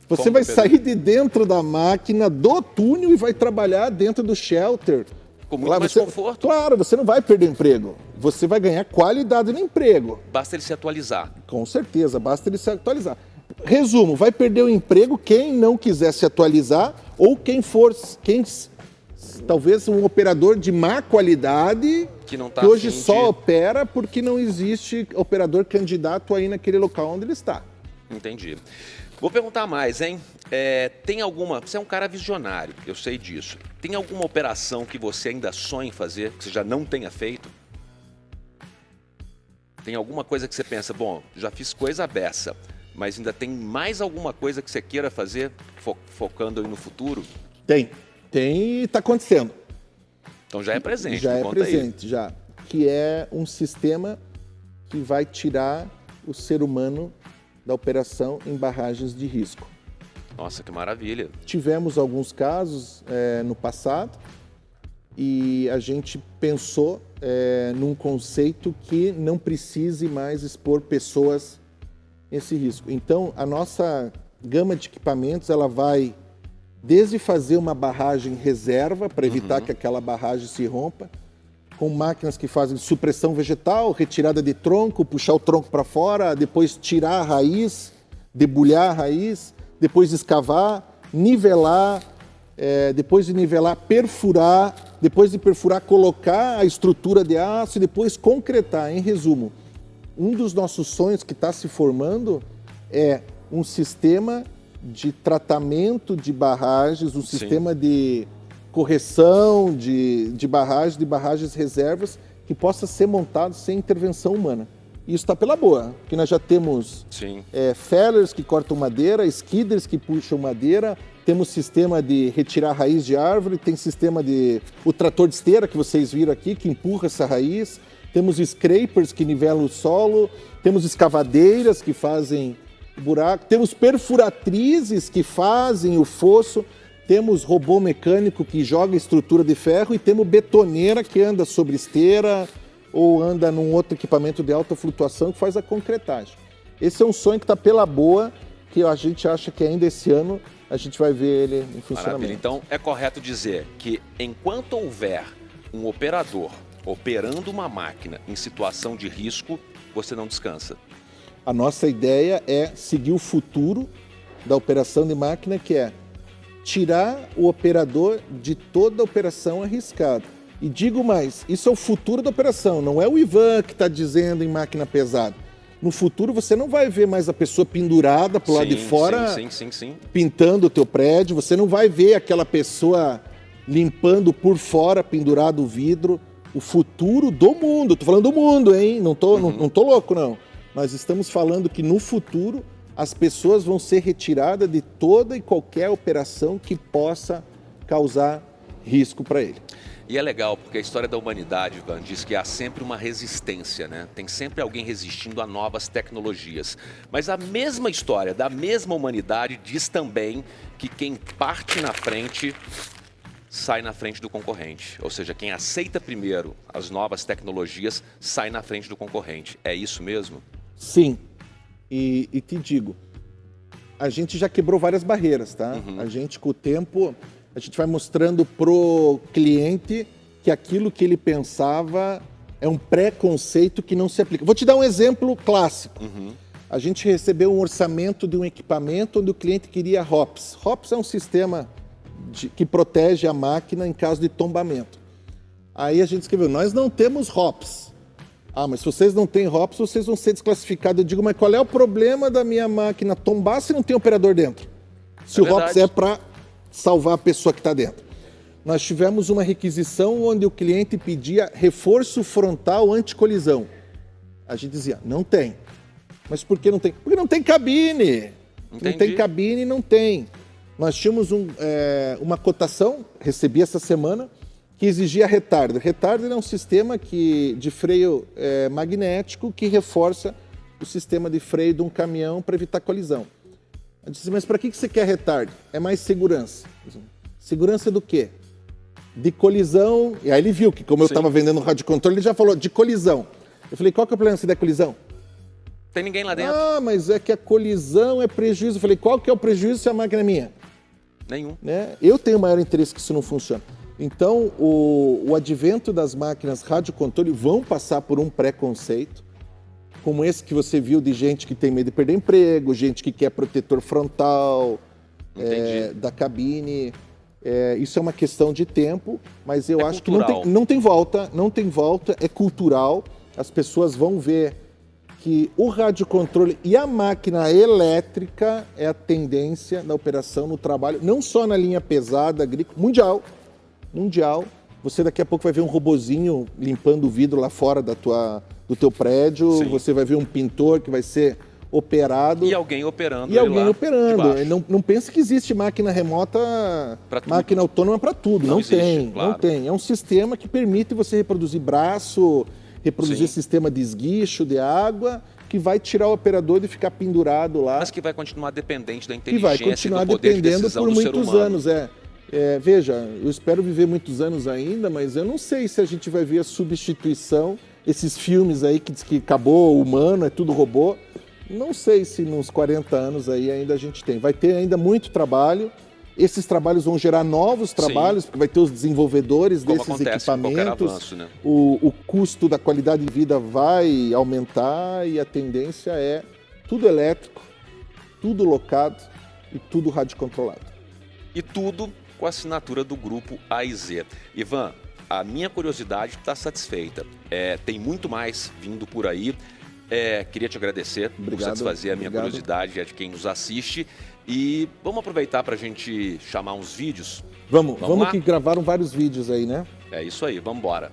[SPEAKER 2] você vai sair de dentro da máquina do túnel e vai trabalhar dentro do shelter.
[SPEAKER 1] Com muito mais conforto.
[SPEAKER 2] Claro, você não vai perder emprego. Você vai ganhar qualidade no emprego.
[SPEAKER 1] Basta ele se atualizar.
[SPEAKER 2] Com certeza, basta ele se atualizar. Resumo, vai perder o emprego quem não quiser se atualizar ou talvez um operador de má qualidade que hoje só opera porque não existe operador candidato aí naquele local onde ele está.
[SPEAKER 1] Entendi. Vou perguntar mais, hein? Tem alguma... Você é um cara visionário, eu sei disso. Tem alguma operação que você ainda sonha em fazer, que você já não tenha feito? Tem alguma coisa que você pensa, bom, já fiz coisa beça, mas ainda tem mais alguma coisa que você queira fazer, focando aí no futuro?
[SPEAKER 2] Tem e está acontecendo.
[SPEAKER 1] Então já é presente.
[SPEAKER 2] Já é presente, já. Que é um sistema que vai tirar o ser humano da operação em barragens de risco.
[SPEAKER 1] Nossa, que maravilha.
[SPEAKER 2] Tivemos alguns casos no passado e a gente pensou num conceito que não precise mais expor pessoas nesse risco. Então, a nossa gama de equipamentos, ela vai desde fazer uma barragem reserva para evitar que aquela barragem se rompa, com máquinas que fazem supressão vegetal, retirada de tronco, puxar o tronco para fora, depois tirar a raiz, debulhar a raiz, depois escavar, nivelar, depois de nivelar, perfurar, depois de perfurar, colocar a estrutura de aço e depois concretar. Em resumo, um dos nossos sonhos que está se formando é um sistema de tratamento de barragens, um sistema de correção de barragens reservas que possa ser montado sem intervenção humana. E isso está pela boa, porque nós já temos fellers que cortam madeira, skidders que puxam madeira, temos sistema de retirar raiz de árvore, tem sistema de... o trator de esteira que vocês viram aqui, que empurra essa raiz, temos scrapers que nivelam o solo, temos escavadeiras que fazem buraco, temos perfuratrizes que fazem o fosso, temos robô mecânico que joga estrutura de ferro e temos betoneira que anda sobre esteira ou anda num outro equipamento de alta flutuação que faz a concretagem. Esse é um sonho que está pela boa, que a gente acha que ainda esse ano a gente vai ver ele em funcionamento.
[SPEAKER 1] Maravilha. Então, é correto dizer que enquanto houver um operador operando uma máquina em situação de risco, você não descansa.
[SPEAKER 2] A nossa ideia é seguir o futuro da operação de máquina, que é tirar o operador de toda a operação arriscada. E digo mais, isso é o futuro da operação, não é o Ivan que está dizendo em máquina pesada. No futuro você não vai ver mais a pessoa pendurada pro lado de fora,
[SPEAKER 1] sim.
[SPEAKER 2] pintando o teu prédio, você não vai ver aquela pessoa limpando por fora, pendurado o vidro. O futuro do mundo, tô falando do mundo, hein? Não tô louco, não. Nós estamos falando que no futuro as pessoas vão ser retiradas de toda e qualquer operação que possa causar risco para ele.
[SPEAKER 1] E é legal, porque a história da humanidade, Ivan, diz que há sempre uma resistência, né? Tem sempre alguém resistindo a novas tecnologias. Mas a mesma história da mesma humanidade diz também que quem parte na frente sai na frente do concorrente. Ou seja, quem aceita primeiro as novas tecnologias sai na frente do concorrente. É isso mesmo?
[SPEAKER 2] Sim. E te digo, a gente já quebrou várias barreiras, tá? A gente, com o tempo, a gente vai mostrando pro cliente que aquilo que ele pensava é um preconceito que não se aplica. Vou te dar um exemplo clássico. A gente recebeu um orçamento de um equipamento onde o cliente queria HOPS. HOPS é um sistema que protege a máquina em caso de tombamento. Aí a gente escreveu, nós não temos HOPS. Ah, mas se vocês não têm HOPS, vocês vão ser desclassificados. Eu digo, mas qual é o problema da minha máquina tombar se não tem operador dentro? Se o HOPS é para salvar a pessoa que está dentro. Nós tivemos uma requisição onde o cliente pedia reforço frontal anticolisão. A gente dizia, não tem. Mas por que não tem? Porque não tem cabine.
[SPEAKER 1] Entendi.
[SPEAKER 2] Não tem cabine, não tem. Nós tínhamos uma cotação, recebi essa semana, que exigia retarder. Retarder é um sistema de freio magnético que reforça o sistema de freio de um caminhão para evitar colisão. Eu disse, mas para que você quer retarder? É mais segurança. Segurança do quê? De colisão. E aí ele viu que, como eu estava vendendo o rádio controle, ele já falou de colisão. Eu falei, qual que é o problema se der colisão?
[SPEAKER 1] Tem ninguém lá dentro.
[SPEAKER 2] Ah, mas é que a colisão é prejuízo. Eu falei, qual que é o prejuízo se a máquina é minha?
[SPEAKER 1] Nenhum.
[SPEAKER 2] Né? Eu tenho maior interesse que isso não funcione. Então, o advento das máquinas radiocontrole vão passar por um preconceito, como esse que você viu de gente que tem medo de perder emprego, gente que quer protetor frontal da cabine. Isso é uma questão de tempo, mas eu acho
[SPEAKER 1] cultural.
[SPEAKER 2] Que não tem volta, é cultural. As pessoas vão ver que o radiocontrole e a máquina elétrica é a tendência da operação no trabalho, não só na linha pesada, agrícola, mundial. Você daqui a pouco vai ver um robozinho limpando o vidro lá fora do teu prédio, Sim. Você vai ver um pintor que vai ser operado.
[SPEAKER 1] E alguém operando.
[SPEAKER 2] Não pense que existe máquina remota, máquina autônoma para tudo. Não existe, claro. Não tem. É um sistema que permite você reproduzir braço, reproduzir Sim. sistema de esguicho, de água, que vai tirar o operador de ficar pendurado lá.
[SPEAKER 1] Mas que vai continuar dependente da inteligência
[SPEAKER 2] e vai continuar dependendo por muitos anos. Veja, eu espero viver muitos anos ainda, mas eu não sei se a gente vai ver a substituição, esses filmes aí que diz que acabou o humano, é tudo robô. Não sei se nos 40 anos aí ainda a gente tem. Vai ter ainda muito trabalho. Esses trabalhos vão gerar novos trabalhos, Sim. porque vai ter os desenvolvedores desses equipamentos. Avanço, né? O custo da qualidade de vida vai aumentar e a tendência é tudo elétrico, tudo locado e tudo radiocontrolado.
[SPEAKER 1] E tudo com a assinatura do grupo AIZ. Ivan, a minha curiosidade está satisfeita. Tem muito mais vindo por aí. Queria te agradecer por satisfazer a minha curiosidade, de quem nos assiste. E vamos aproveitar para a gente chamar uns vídeos?
[SPEAKER 2] Vamos que gravaram vários vídeos aí, né?
[SPEAKER 1] É isso aí, vamos embora.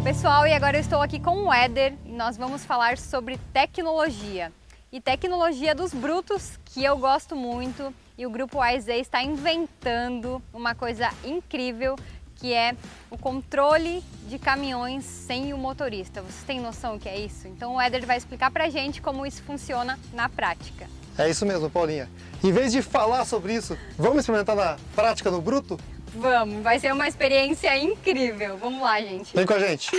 [SPEAKER 3] Pessoal, e agora eu estou aqui com o Éder e nós vamos falar sobre tecnologia. E tecnologia dos brutos, que eu gosto muito, e o Grupo AIZ está inventando uma coisa incrível, que é o controle de caminhões sem o motorista. Vocês têm noção do que é isso? Então o Éder vai explicar pra gente como isso funciona na prática.
[SPEAKER 4] É isso mesmo, Paulinha. Em vez de falar sobre isso, vamos experimentar na prática no bruto?
[SPEAKER 3] Vamos, vai ser uma experiência incrível. Vamos lá, gente.
[SPEAKER 4] Vem com a gente.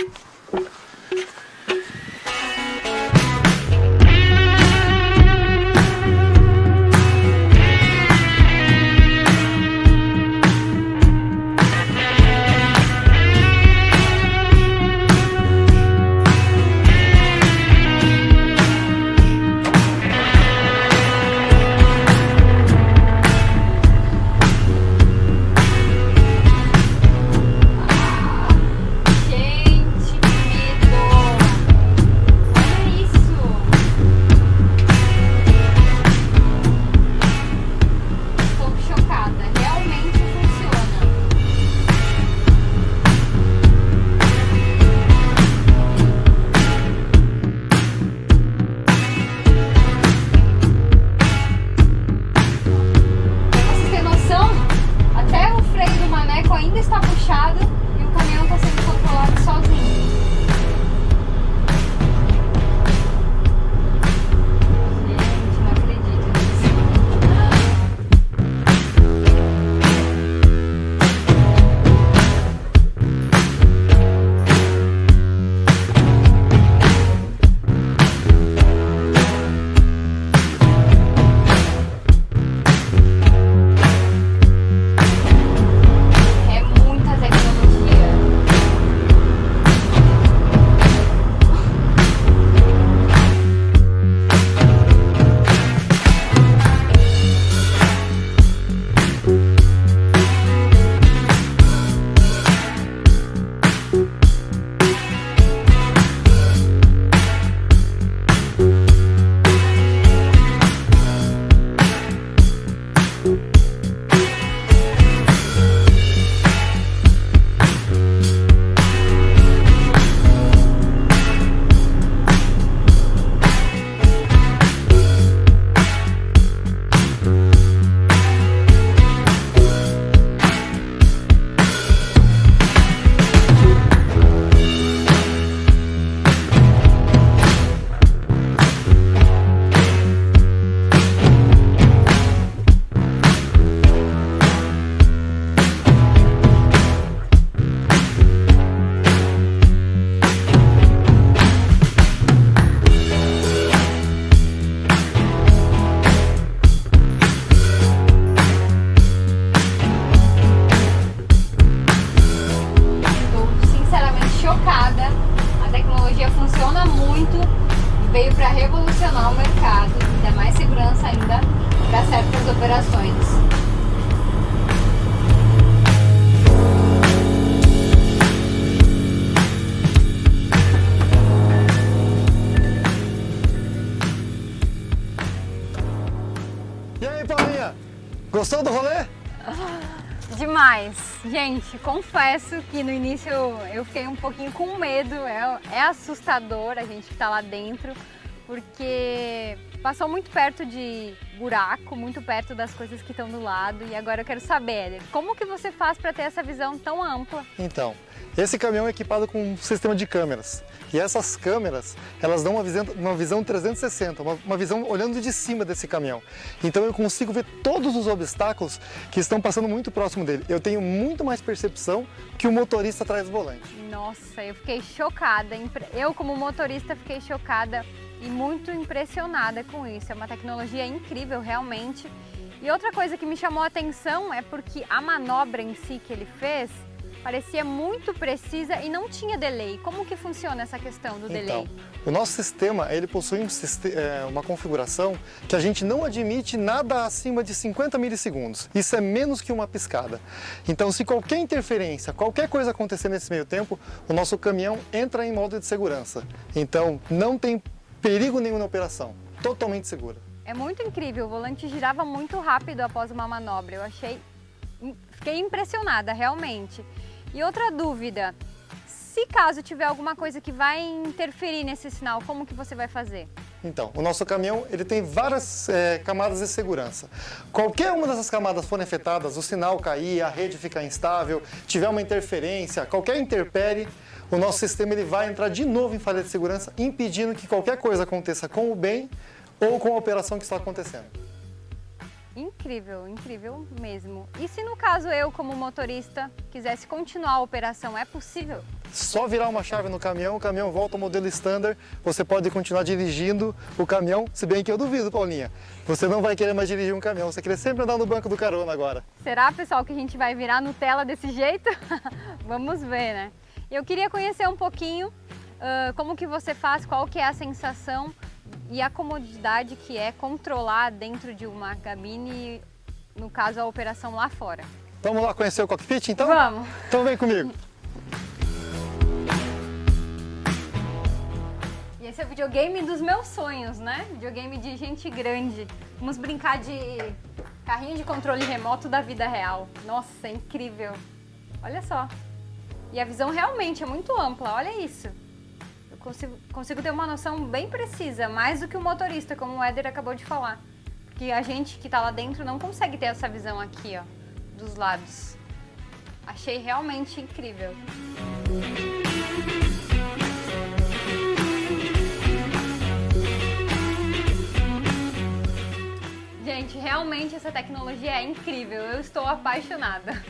[SPEAKER 3] Ainda está puxado e o caminhão está sendo controlado sozinho. Gente, não acredito nisso. A tecnologia funciona muito e veio para revolucionar o mercado e dar mais segurança ainda para certas operações.
[SPEAKER 4] E aí, Paulinha? Gostou do rolê?
[SPEAKER 3] Demais! Gente, confesso que no início eu fiquei um pouquinho com medo, é assustador a gente que tá lá dentro, porque passou muito perto de buraco, muito perto das coisas que estão do lado, e agora eu quero saber, Éder, como que você faz para ter essa visão tão ampla?
[SPEAKER 4] Então, esse caminhão é equipado com um sistema de câmeras. E essas câmeras, elas dão uma visão 360, uma visão olhando de cima desse caminhão. Então eu consigo ver todos os obstáculos que estão passando muito próximo dele. Eu tenho muito mais percepção que o motorista atrás do volante.
[SPEAKER 3] Nossa, eu fiquei chocada. Eu, como motorista, fiquei chocada e muito impressionada com isso. É uma tecnologia incrível, realmente. E outra coisa que me chamou a atenção é porque a manobra em si que ele fez parecia muito precisa e não tinha delay. Como que funciona essa questão do delay?
[SPEAKER 4] O nosso sistema, ele possui uma configuração que a gente não admite nada acima de 50 milissegundos. Isso é menos que uma piscada. Então, se qualquer interferência, qualquer coisa acontecer nesse meio tempo, o nosso caminhão entra em modo de segurança. Então, não tem perigo nenhum na operação. Totalmente segura.
[SPEAKER 3] É muito incrível. O volante girava muito rápido após uma manobra. Fiquei impressionada, realmente. E outra dúvida, se se caso tiver alguma coisa que vai interferir nesse sinal, como que você vai fazer?
[SPEAKER 4] Então, o nosso caminhão ele tem várias camadas de segurança. Qualquer uma dessas camadas forem afetadas, o sinal cair, a rede ficar instável, tiver uma interferência, qualquer intempérie, o nosso sistema ele vai entrar de novo em falha de segurança, impedindo que qualquer coisa aconteça com o bem ou com a operação que está acontecendo.
[SPEAKER 3] Incrível, incrível mesmo. E se no caso eu, como motorista, quisesse continuar a operação, é possível?
[SPEAKER 4] Só virar uma chave no caminhão, o caminhão volta ao modelo standard, você pode continuar dirigindo o caminhão, se bem que eu duvido, Paulinha. Você não vai querer mais dirigir um caminhão, você quer sempre andar no banco do carona agora.
[SPEAKER 3] Será, pessoal, que a gente vai virar Nutella desse jeito? Vamos ver, né? Eu queria conhecer um pouquinho como que você faz, qual que é a sensação e a comodidade que é controlar dentro de uma cabine, no caso a operação lá fora.
[SPEAKER 4] Vamos lá conhecer o cockpit então?
[SPEAKER 3] Vamos!
[SPEAKER 4] Então vem comigo!
[SPEAKER 3] E esse é o videogame dos meus sonhos, né? Videogame de gente grande. Vamos brincar de carrinho de controle remoto da vida real. Nossa, é incrível! Olha só! E a visão realmente é muito ampla, olha isso! Consigo ter uma noção bem precisa, mais do que o motorista, como o Éder acabou de falar. Porque a gente que está lá dentro não consegue ter essa visão aqui, ó, dos lados. Achei realmente incrível. Gente, realmente essa tecnologia é incrível. Eu estou apaixonada.